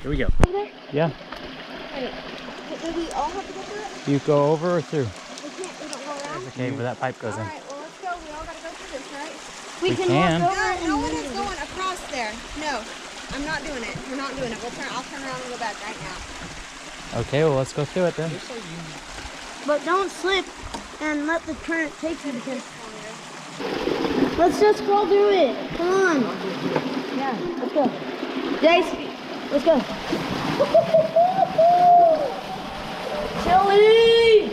Here we go. Yeah. Wait, do we all have to go through it? You go over or through? We can't, we don't go around? There's a cave where that pipe goes in. Alright, well let's go. We all gotta go through this, right? We can. Walk over. No one is going across there. No, I'm not doing it. We're not doing it. I'll turn around and go back right now. Okay, well let's go through it then. But don't slip and let the current take you because... Let's just scroll through it. Come on. Yeah, let's go. Jace, let's go. Chili!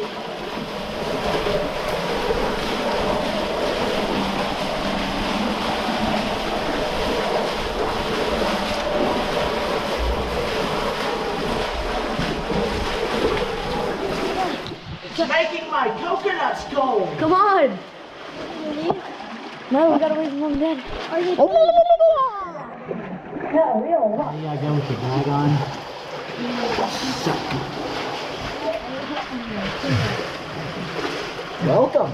It's making my coconuts cold. Come on. No, we gotta wait for Mom and Dad. Are you Yeah, real. What do you gotta go with the bag on? Welcome.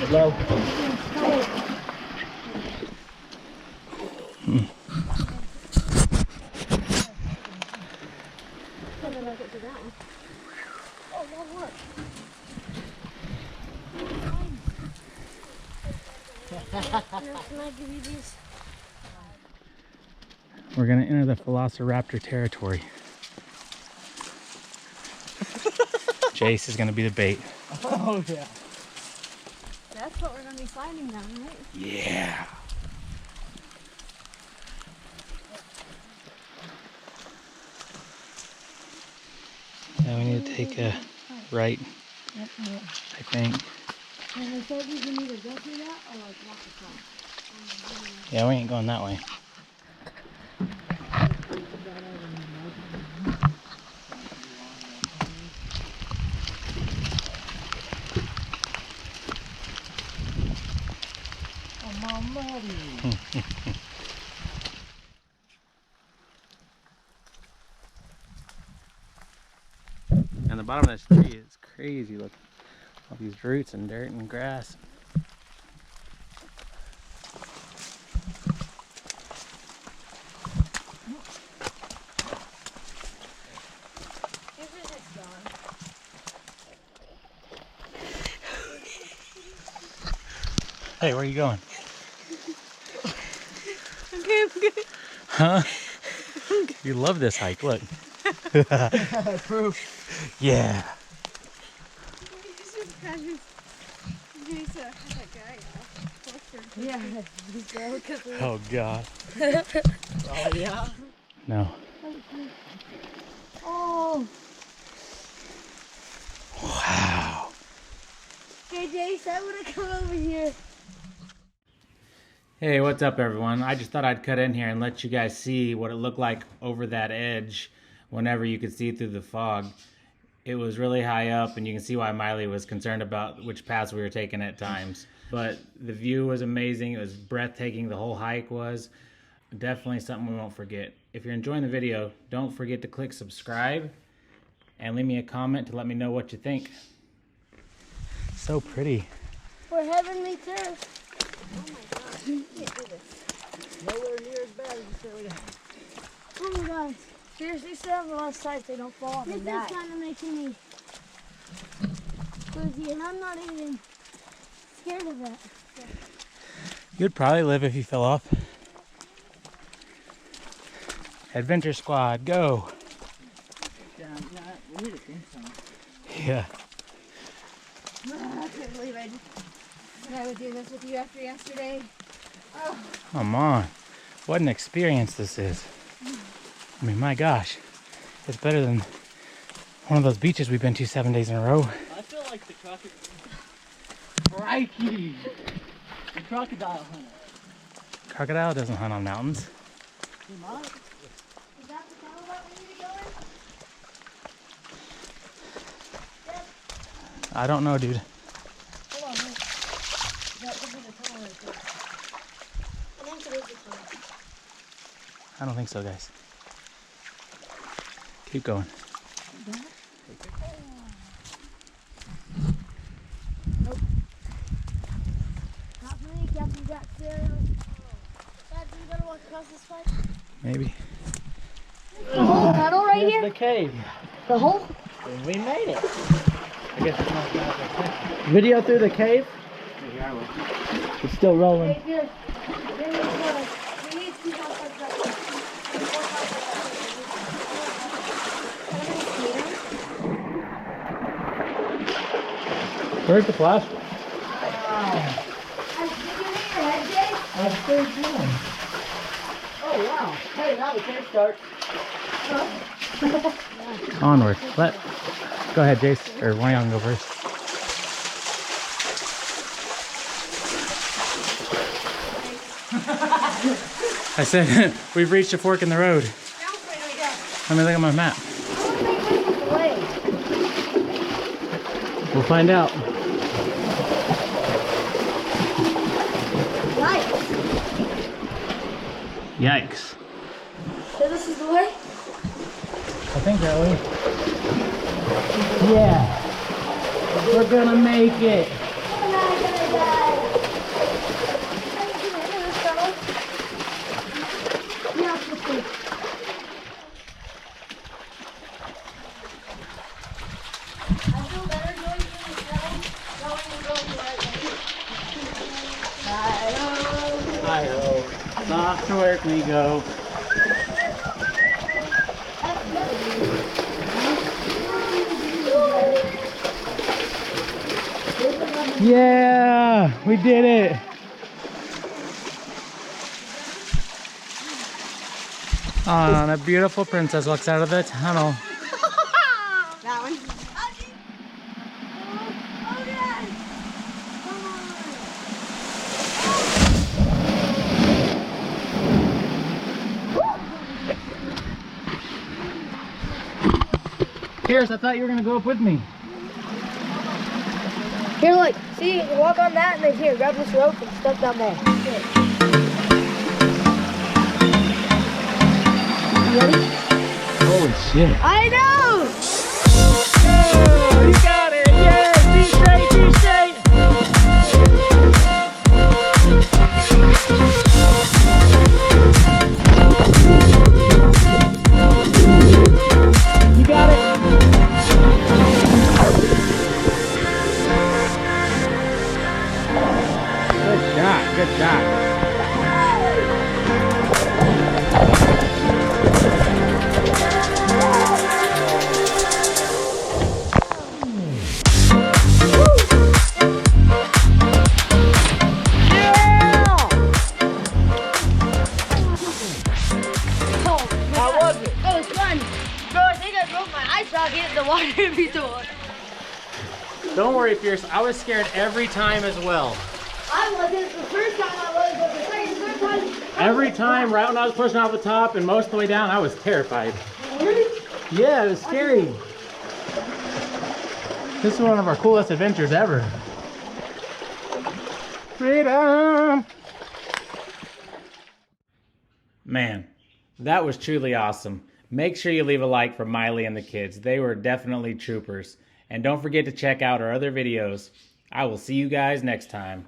Hello. We're gonna enter the Velociraptor territory. Jace is gonna be the bait. Oh yeah. That's what we're gonna be sliding down, right? Yeah. Now we need to take a right, I think. And they said you can either go through that or like walk across. Yeah, we ain't going that way. And the bottom of this tree is crazy. Look, all these roots and dirt and grass. Hey, where are you going? Okay, I'm good. Huh? You love this hike, look. Proof. Yeah. Yeah. Oh God. Oh yeah. No. Oh. Wow. Okay, Jace, I would have come over here. Hey, what's up everyone? I just thought I'd cut in here and let you guys see what it looked like over that edge whenever you could see through the fog. It was really high up and you can see why Miley was concerned about which paths we were taking at times. But the view was amazing. It was breathtaking. The whole hike was. Definitely something we won't forget. If you're enjoying the video, don't forget to click subscribe and leave me a comment to let me know what you think. So pretty. We're heavenly turf. Oh my gosh, you can't do this. Nowhere near as bad as you said we had. Oh my gosh. Seriously, stay on the left side so they don't fall off and die. This is kind of making me queasy, and I'm not even scared of that. You'd probably live if you fell off. Adventure Squad, go! Yeah, we need a theme song. Yeah. I couldn't believe I would do this with you after yesterday. Oh. Come on. What an experience this is. I mean, my gosh. It's better than one of those beaches we've been to 7 days in a row. I feel like the crocodile. Crikey! The crocodile hunter. Crocodile doesn't hunt on mountains. He might. Is that the tunnel that we need to go in? Yep. I don't know, dude. Hold on, wait. That could be the tunnel right there. I think it is the tunnel. I don't think so, guys. Keep going. Nope. Not for me, Captain Jack Sparrow. gotta walk across this pipe? Maybe. The whole tunnel right Here's here? the cave. The whole? We made it. I guess it's not that. Video through the cave. It's still rolling. Right here. There we go. We need 2 more pipes right here. Where's the flash? That's pretty cool. Oh wow. Hey, now the cave starts. Onward. Go ahead, Jace. Or Wayang go first. I said we've reached a fork in the road. Let me look at my map. We'll find out. Yikes. So this is the way? I think that way. Yeah. We're gonna make it. Hi-ho. Off to work we go. Yeah, we did it. Oh, and a beautiful princess walks out of the tunnel. That one. Pierce, I thought you were gonna go up with me. Here, look. See, you can walk on that and then here, grab this rope and stuff down there. You ready? Holy shit. I know! Oh, you got it! Yeah! Be straight, be straight! You got it! Good shot, good shot. How was it? It was fun. Bro, I think I broke my eye socket in the water before. Don't worry, Pierce. I was scared every time as well. I wasn't. The first time I was, but the second, third time. Every time, right when I was pushing off the top and most of the way down, I was terrified. Really? Yeah, it was scary. This is one of our coolest adventures ever. Freedom! Man, that was truly awesome. Make sure you leave a like for Miley and the kids. They were definitely troopers. And don't forget to check out our other videos. I will see you guys next time.